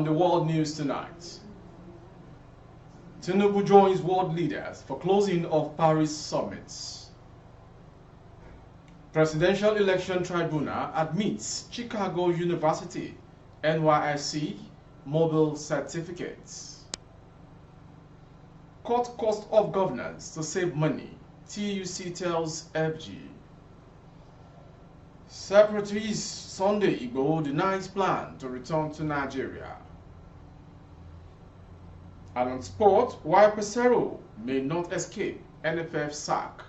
the world news tonight. Tinubu joins world leaders for closing of Paris summits. Presidential Election Tribunal admits Chicago University, NYSC, mobile certificates. Cut cost of governance to save money, TUC tells FG. Separatist Sunday Igbo denies plan to return to Nigeria. And on sport, why Pesero may not escape NFF sack.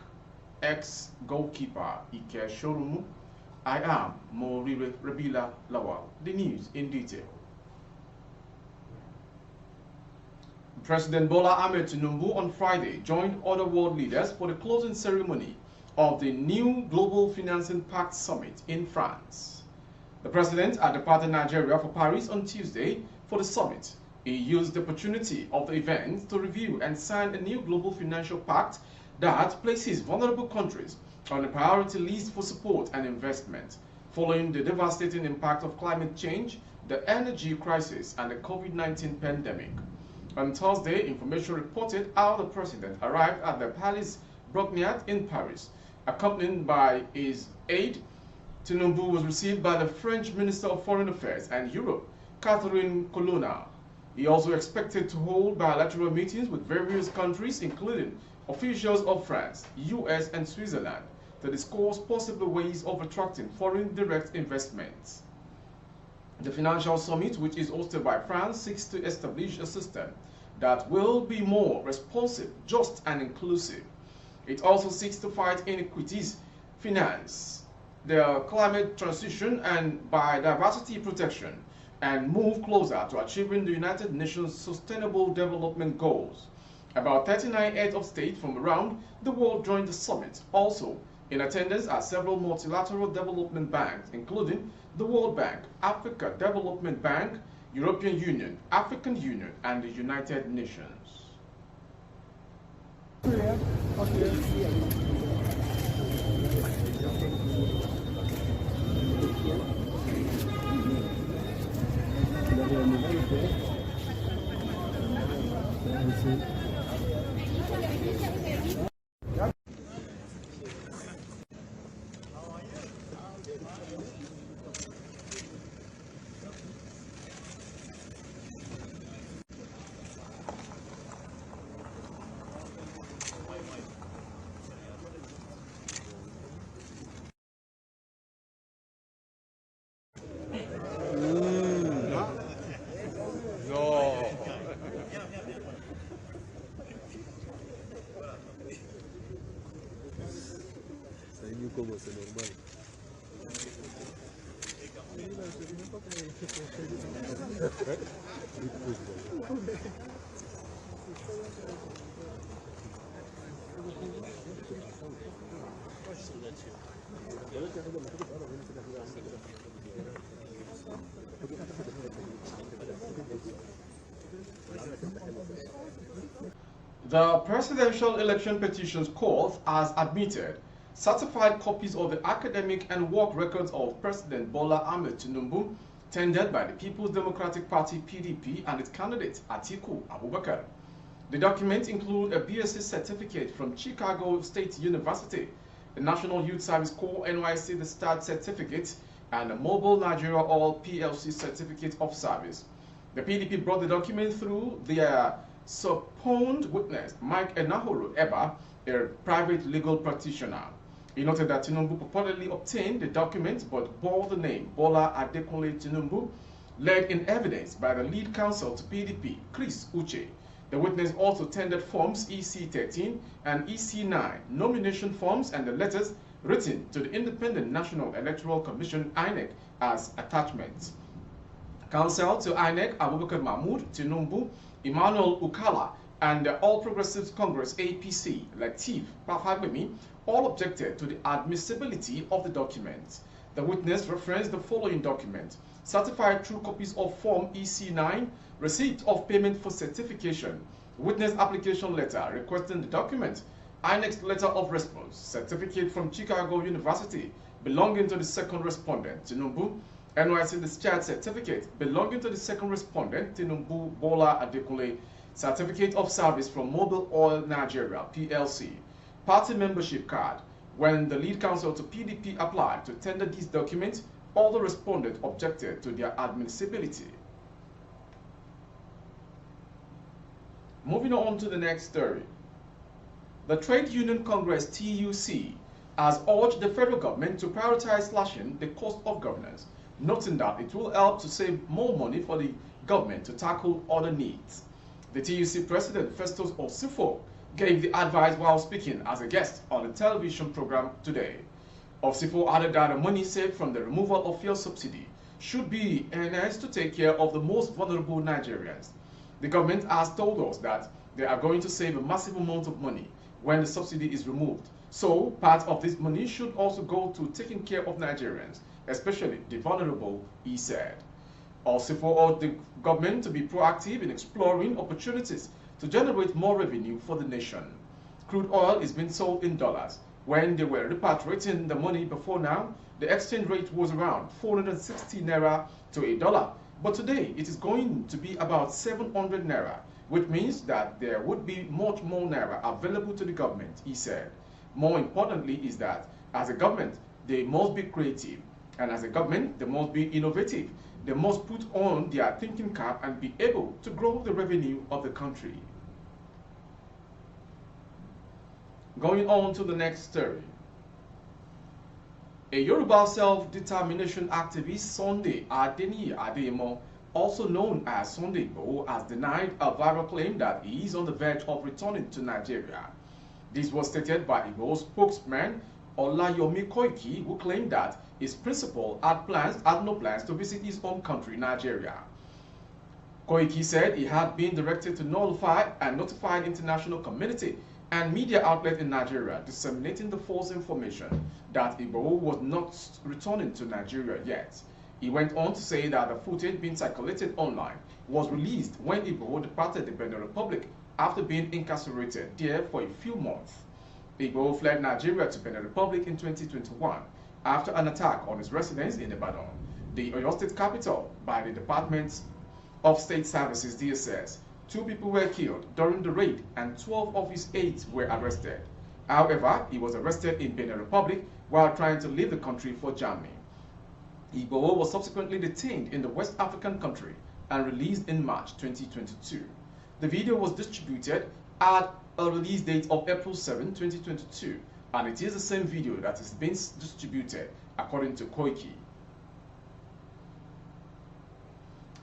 Ex-goalkeeper Ike Shorumu. I am Morire Rabila Lawal. The news in detail. President Bola Ahmed Tinubu on Friday joined other world leaders for the closing ceremony of the new Global Financing Pact Summit in France. The president had departed Nigeria for Paris on Tuesday for the summit. He used the opportunity of the event to review and sign a new global financial pact that places vulnerable countries on the priority list for support and investment, following the devastating impact of climate change, the energy crisis, and the COVID-19 pandemic. On Thursday, information reported how the president arrived at the Palais Brongniart in Paris. Accompanied by his aide, Tinubu was received by the French Minister of Foreign Affairs and Europe, Catherine Colonna. He also expected to hold bilateral meetings with various countries, including officials of France, US, and Switzerland, to discuss possible ways of attracting foreign direct investments. The financial summit, which is hosted by France, seeks to establish a system that will be more responsive, just, and inclusive. It also seeks to fight inequities, finance the climate transition, and biodiversity protection, and move closer to achieving the United Nations Sustainable Development Goals. About 39 heads of state from around the world joined the summit. Also in attendance are several multilateral development banks, including the World Bank, Africa Development Bank, European Union, African Union, and the United Nations. Como es normal. The Presidential Election Petitions Court has admitted certified copies of the academic and work records of President Bola Ahmed Tinubu tendered by the People's Democratic Party (PDP) and its candidate Atiku Abubakar. The documents include a BSc certificate from Chicago State University, the National Youth Service Corps (NYSC) the START certificate, and a Mobile Nigeria All PLC certificate of service. The PDP brought the document through their supposed witness Mike Enahoro Eba, a private legal practitioner. He noted that Tinubu purportedly obtained the documents but bore the name Bola Adekunle Tinubu, led in evidence by the lead counsel to PDP, Chris Uche. The witness also tendered forms EC-13 and EC-9, nomination forms, and the letters written to the Independent National Electoral Commission (INEC) as attachments. Counsel to INEC Abubakar Mahmood, Tinubu, Emmanuel Ukala, and the All Progressives Congress APC, Lateef Fagbemi, all objected to the admissibility of the documents. The witness referenced the following document: certified true copies of Form EC-9, receipt of payment for certification, witness application letter requesting the document, INEC's letter of response, certificate from Chicago University belonging to the second respondent, Tinubu, NYSC discharge certificate belonging to the second respondent, Tinubu Bola Adekunle, certificate of service from Mobil Oil Nigeria, PLC, party membership card. When the lead counsel to PDP applied to tender these documents, all the respondents objected to their admissibility. Moving on to the next story. The Trade Union Congress, TUC, has urged the federal government to prioritize slashing the cost of governance, noting that it will help to save more money for the government to tackle other needs. The TUC president, Festus Osifo, gave the advice while speaking as a guest on the television program today. Osifo added that the money saved from the removal of fuel subsidy should be enhanced to take care of the most vulnerable Nigerians. The government has told us that they are going to save a massive amount of money when the subsidy is removed. So, part of this money should also go to taking care of Nigerians, especially the vulnerable, he said. Osifo urged the government to be proactive in exploring opportunities to generate more revenue for the nation. Crude oil is being sold in dollars. When they were repatriating the money before now, the exchange rate was around 460 naira to a dollar. But today, it is going to be about 700 naira, which means that there would be much more naira available to the government, he said. More importantly is that, as a government, they must be creative. And as a government, they must be innovative. They must put on their thinking cap and be able to grow the revenue of the country. Going on to the next story. A Yoruba self-determination activist, Sunday Adeniyi Adeyemo, also known as Sunday Igboho, has denied a viral claim that he is on the verge of returning to Nigeria. This was stated by Igboho's spokesman, Olayomi Koiki, who claimed that his principal had no plans to visit his home country, Nigeria. Koiki said he had been directed to nullify and notify the international community and media outlets in Nigeria disseminating the false information that Igboho was not returning to Nigeria yet. He went on to say that the footage being circulated online was released when Igboho departed the Benin Republic after being incarcerated there for a few months. Igboho fled Nigeria to Benin Republic in 2021 after an attack on his residence in Ibadan, the Oyo State capital, by the Department of State Services DSS. 2 people were killed during the raid and 12 of his aides were arrested. However, he was arrested in Benin Republic while trying to leave the country for Germany. Igboho was subsequently detained in the West African country and released in March 2022. The video was distributed at a release date of April 7, 2022, and it is the same video that is being distributed, according to Koiki.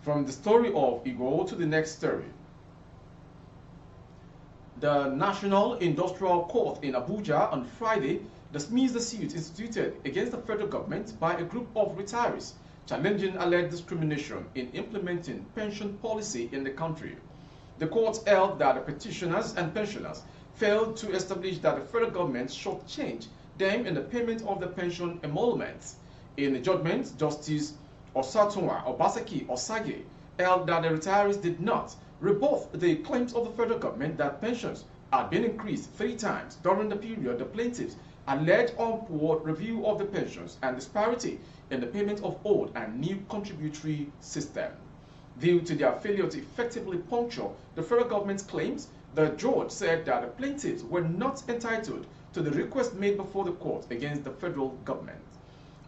From the story of Igboho to the next story. The National Industrial Court in Abuja on Friday dismissed the suit instituted against the federal government by a group of retirees challenging alleged discrimination in implementing pension policy in the country. The court held that the petitioners and pensioners failed to establish that the federal government shortchanged them in the payment of the pension emoluments. In the judgment, Justice Osatunwa Obaseki Osage held that the retirees did not rebut the claims of the federal government that pensions had been increased 3 times during the period the plaintiffs alleged upward review of the pensions and disparity in the payment of old and new contributory system. Due to their failure to effectively puncture the federal government's claims, the judge said that the plaintiffs were not entitled to the request made before the court against the federal government.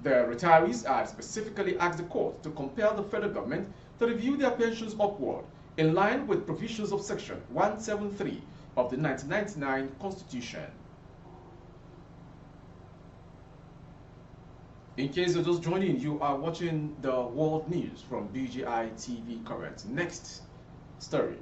The retirees had specifically asked the court to compel the federal government to review their pensions upward, in line with provisions of Section 173 of the 1999 Constitution. In case you're just joining, you are watching the world news from BGI TV Current. Next story.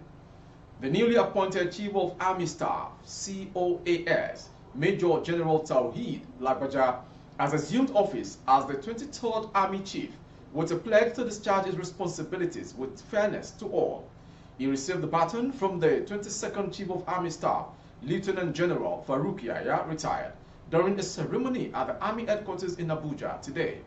The newly appointed Chief of Army Staff, COAS, Major General Tawheed Lagbaja, has assumed office as the 23rd Army Chief with a pledge to discharge his responsibilities with fairness to all. He received the baton from the 22nd Chief of Army Staff, Lieutenant General Farouk Yahya, retired, during a ceremony at the Army headquarters in Abuja today.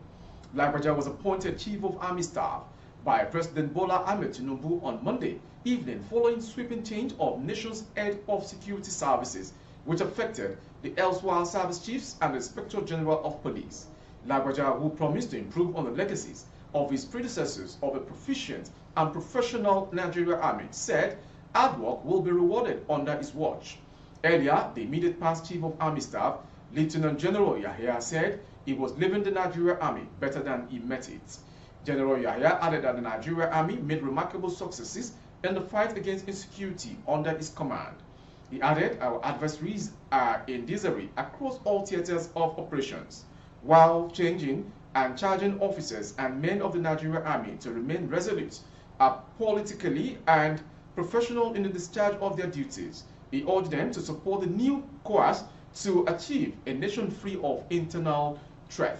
Lagbaja was appointed Chief of Army Staff by President Bola Ahmed Tinubu on Monday evening following sweeping change of nation's head of security services, which affected the elsewhere service chiefs and the Inspector General of Police. Lagbaja, who promised to improve on the legacies of his predecessors of a proficient and professional Nigerian army, said hard work will be rewarded under his watch. Earlier, the immediate past Chief of Army Staff, Lieutenant General Yahya, said he was leaving the Nigerian army better than he met it. General Yahya added that the Nigerian army made remarkable successes in the fight against insecurity under his command. He added, our adversaries are in disarray across all theaters of operations, while changing and charging officers and men of the Nigerian army to remain resolute, politically and professional in the discharge of their duties. He urged them to support the new course to achieve a nation free of internal threat.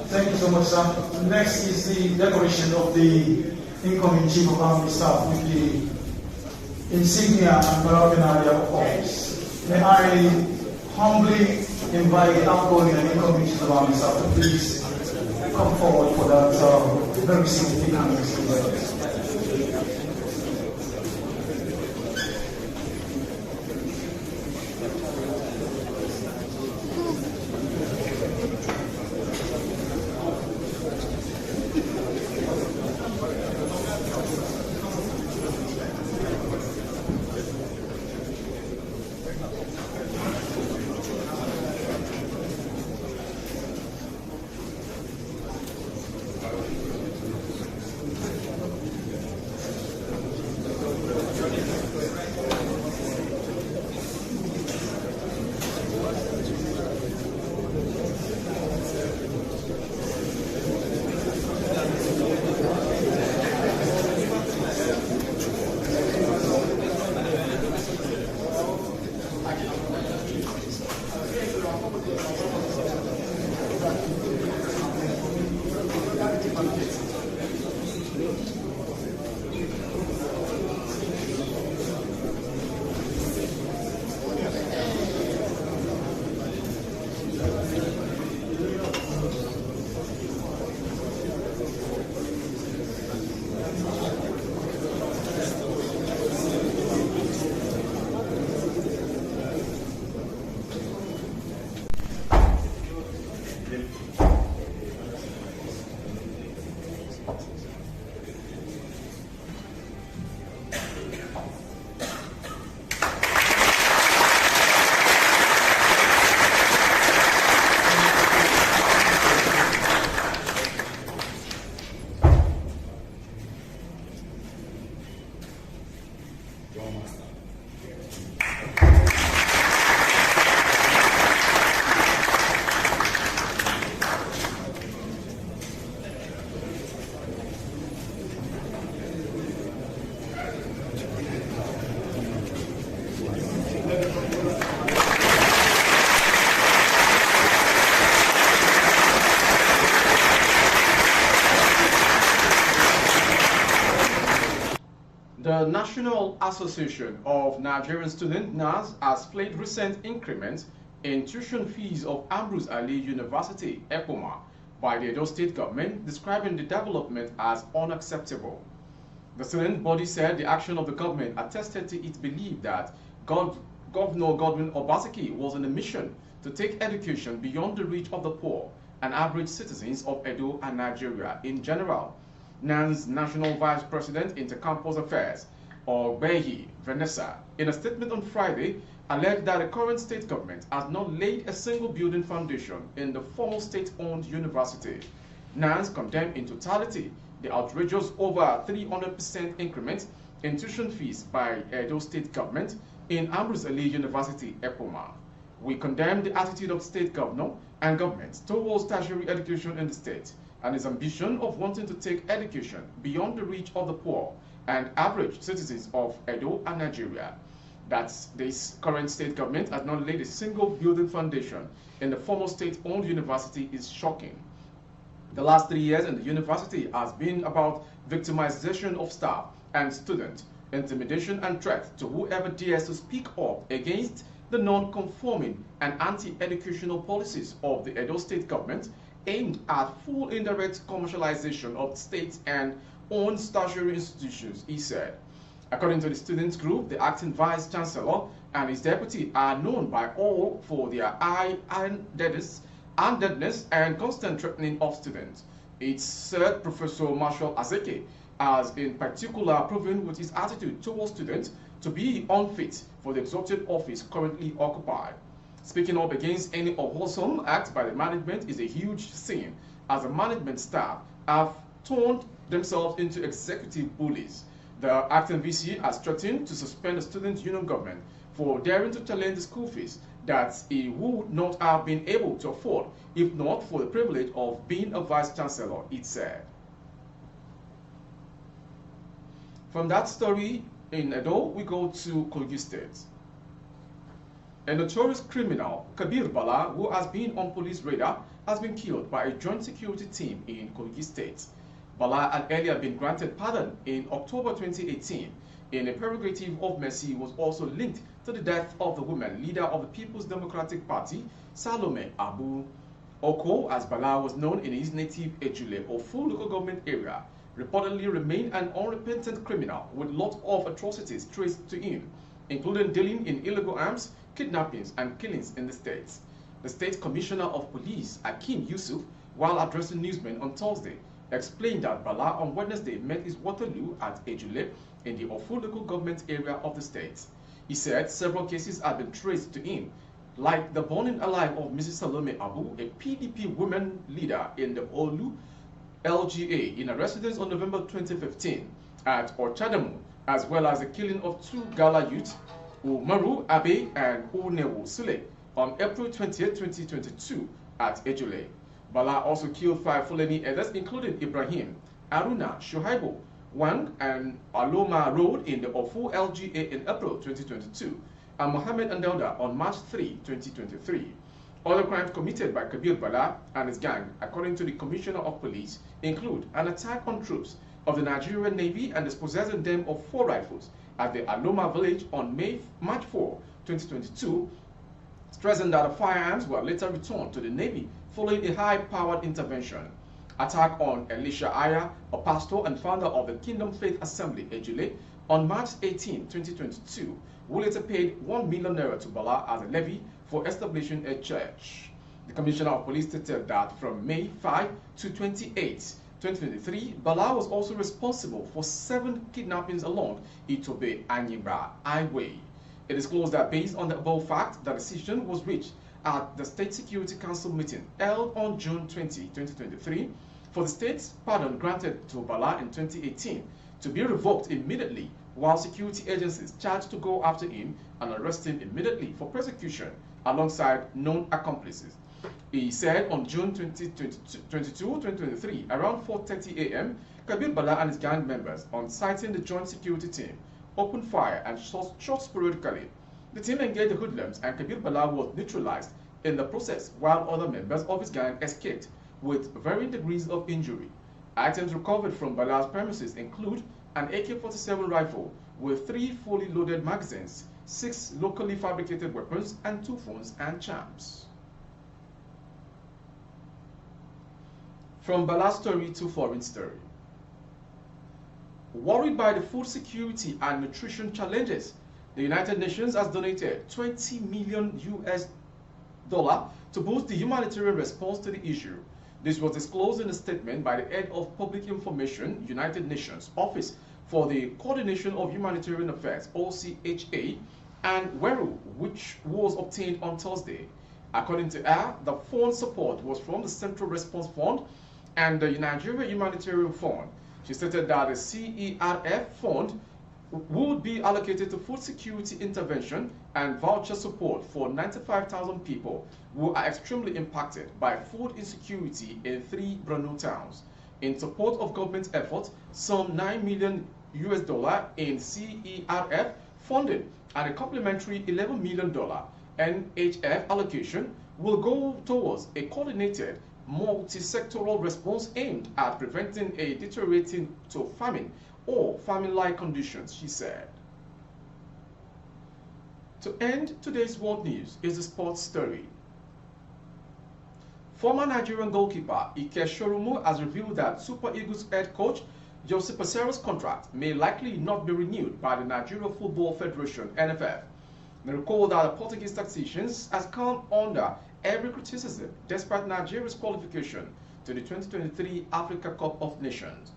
Thank you so much, sir. Next is the decoration of the incoming Chief of Army Staff with the insignia and paraphernalia of office. May I humbly invite the outgoing and incoming Chief of Army Staff to please come forward for that very significant event. The National Association of Nigerian Students, Nans, has flagged recent increments in tuition fees of Ambrose Ali University, EPOMA, by the Edo State government, describing the development as unacceptable. The student body said the action of the government attested to its belief that Governor Godwin Obaseki was on a mission to take education beyond the reach of the poor and average citizens of Edo and Nigeria in general. Nans National Vice President Intercampus Affairs, Obaseki Vanessa, in a statement on Friday, alleged that the current state government has not laid a single building foundation in the former state-owned university. Nans condemned in totality the outrageous over 300% increment in tuition fees by Edo State government in Ambrose Ali University, EPOMA. We condemn the attitude of state governor and government towards tertiary education in the state and his ambition of wanting to take education beyond the reach of the poor and average citizens of Edo and Nigeria. That this current state government has not laid a single building foundation in the former state-owned university is shocking. The last 3 years in the university has been about victimization of staff and students, intimidation and threat to whoever dares to speak up against the non-conforming and anti-educational policies of the Edo State government aimed at full indirect commercialization of state and owned tertiary institutions, he said. According to the students group, the acting vice-chancellor and his deputy are known by all for their high-handedness and constant threatening of students. It said Professor Marshall Obaseki has in particular proven with his attitude towards students to be unfit for the exalted office currently occupied. Speaking up against any unwholesome act by the management is a huge sin, as the management staff have turned themselves into executive bullies. The acting VC has threatened to suspend the student union government for daring to challenge the school fees that he would not have been able to afford if not for the privilege of being a vice-chancellor, it said. From that story in Edo, we go to Kogi State. A notorious criminal, Kabir Bala, who has been on police radar, has been killed by a joint security team in Kogi State. Bala had earlier been granted pardon in October 2018. In a prerogative of mercy, was also linked to the death of the woman leader of the People's Democratic Party, Salome Abu Oko, as Bala was known in his native Ejule or full local government area, reportedly remained an unrepentant criminal with lots of atrocities traced to him, including dealing in illegal arms, kidnappings, and killings in the state. The State Commissioner of Police, Akim Yusuf, while addressing newsmen on Thursday, explained that Bala on Wednesday met his Waterloo at Ejule in the Ofu local government area of the state. He said several cases had been traced to him, like the burning alive of Mrs. Salome Abu, a PDP women leader in the Olu LGA in a residence on November 2015 at Ochadamu, as well as the killing of two Gala youths, Umaru Abe and Unewu Sule, on April 20, 2022 at Ejule. Bala also killed 5 Fulani others, including Ibrahim, Aruna, Shuhaibu, Wang, and Aloma Road in the Ofu LGA in April 2022, and Mohammed Andauda on March 3, 2023. Other crimes committed by Kabir Bala and his gang, according to the Commissioner of Police, include an attack on troops of the Nigerian Navy and dispossessing them of 4 rifles at the Aloma village on March 4, 2022, stressing that the firearms were later returned to the Navy following a high-powered intervention. Attack on Elisha Aya, a pastor and founder of the Kingdom Faith Assembly, Ejule, on March 18, 2022, who later paid 1 million naira to Bala as a levy for establishing a church. The Commissioner of Police stated that from May 5 to 28, 2023, Bala was also responsible for 7 kidnappings along Itobe Anyibra Highway. It is disclosed that based on the above fact, the decision was reached at the State Security Council meeting held on June 20, 2023, for the state's pardon granted to Bala in 2018 to be revoked immediately, while security agencies charged to go after him and arrest him immediately for prosecution alongside known accomplices. He said on June 2023, around 4:30 a.m., Kabir Bala and his gang members, on sighting the joint security team, opened fire and shot sporadically. The team engaged the hoodlums and Kabir Bala was neutralized in the process, while other members of his gang escaped with varying degrees of injury. Items recovered from Bala's premises include an AK-47 rifle with 3 fully loaded magazines, 6 locally fabricated weapons, and 2 phones and charms. From Bala's story to foreign story. Worried by the food security and nutrition challenges, the United Nations has donated $20 million to boost the humanitarian response to the issue. This was disclosed in a statement by the Head of Public Information, United Nations Office for the Coordination of Humanitarian Affairs, OCHA, and WERU, which was obtained on Thursday. According to her, the fund support was from the Central Response Fund and the Nigeria Humanitarian Fund. She stated that the CERF fund would be allocated to food security intervention and voucher support for 95,000 people who are extremely impacted by food insecurity in 3 Borno towns. In support of government efforts, some $9 million in CERF funding and a complementary $11 million NHF allocation will go towards a coordinated multi-sectoral response aimed at preventing a deteriorating to famine or famine-like conditions, she said. To end today's world news is the sports story. Former Nigerian goalkeeper Ike Shorumu has revealed that Super Eagles head coach Jose Pesero's contract may likely not be renewed by the Nigeria Football Federation (NFF). They recall that the Portuguese tacticians has come under every criticism despite Nigeria's qualification to the 2023 Africa Cup of Nations.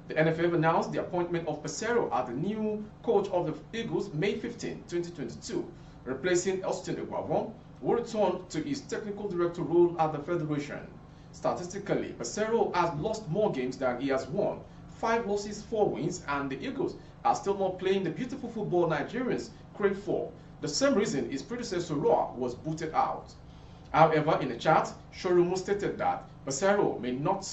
The NFF announced the appointment of Pesero as the new coach of the Eagles May 15, 2022, replacing Austin Eguavon, who returned to his technical director role at the Federation. Statistically, Pesero has lost more games than he has won, 5 losses, 4 wins, and the Eagles are still not playing the beautiful football Nigerians crave for. The same reason his predecessor Roa was booted out. However, in a chat, Shorumu stated that Pesero may not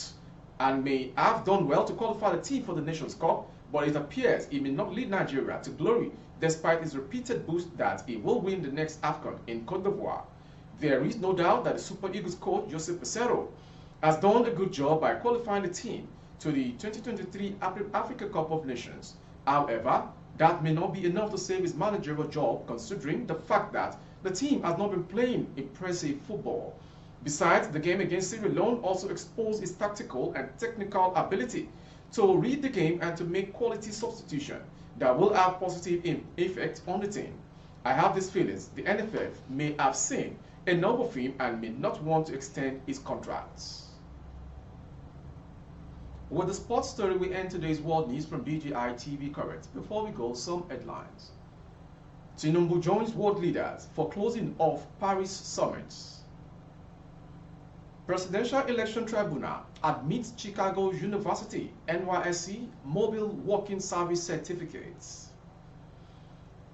and may have done well to qualify the team for the Nations Cup, but it appears he may not lead Nigeria to glory despite his repeated boost that he will win the next AFCON in Cote d'Ivoire. There is no doubt that the Super Eagles coach Jose Pesero has done a good job by qualifying the team to the 2023 Africa Cup of Nations. However, that may not be enough to save his managerial job considering the fact that the team has not been playing impressive football. Besides, the game against Sierra Leone also exposed his tactical and technical ability to read the game and to make quality substitution that will have positive effect on the team. I have these feelings the NFF may have seen enough of him and may not want to extend his contracts. With the sports story, we end today's world news from BGI TV Correct. Before we go, some headlines. Tinubu joins world leaders for closing of Paris summit. Presidential Election Tribunal admits Chicago University NYSC mobile working service certificates.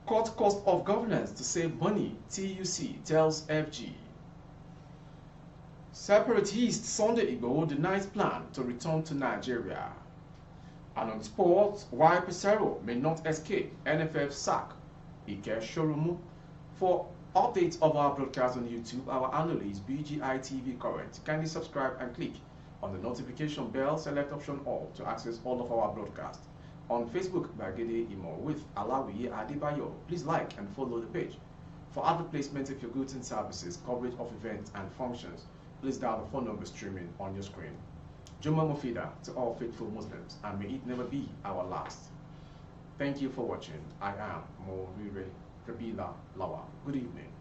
Cut cost of governance to save money, TUC tells FG. Separatist Sunday Igboho denies plan to return to Nigeria. And on sports, why Pesero may not escape NFF sack Ike Shorumu. For updates of our broadcast on YouTube, our handle is BGI TV Current. Kindly subscribe and click on the notification bell, select option all to access all of our broadcasts. On Facebook, Bagede Imo with Alawi Adebayo. Please like and follow the page. For other placements of your goods and services, coverage of events and functions, please dial the phone number streaming on your screen. Juma Mufida to all faithful Muslims, and may it never be our last. Thank you for watching. I am Morire Kabila Lawa. Good evening.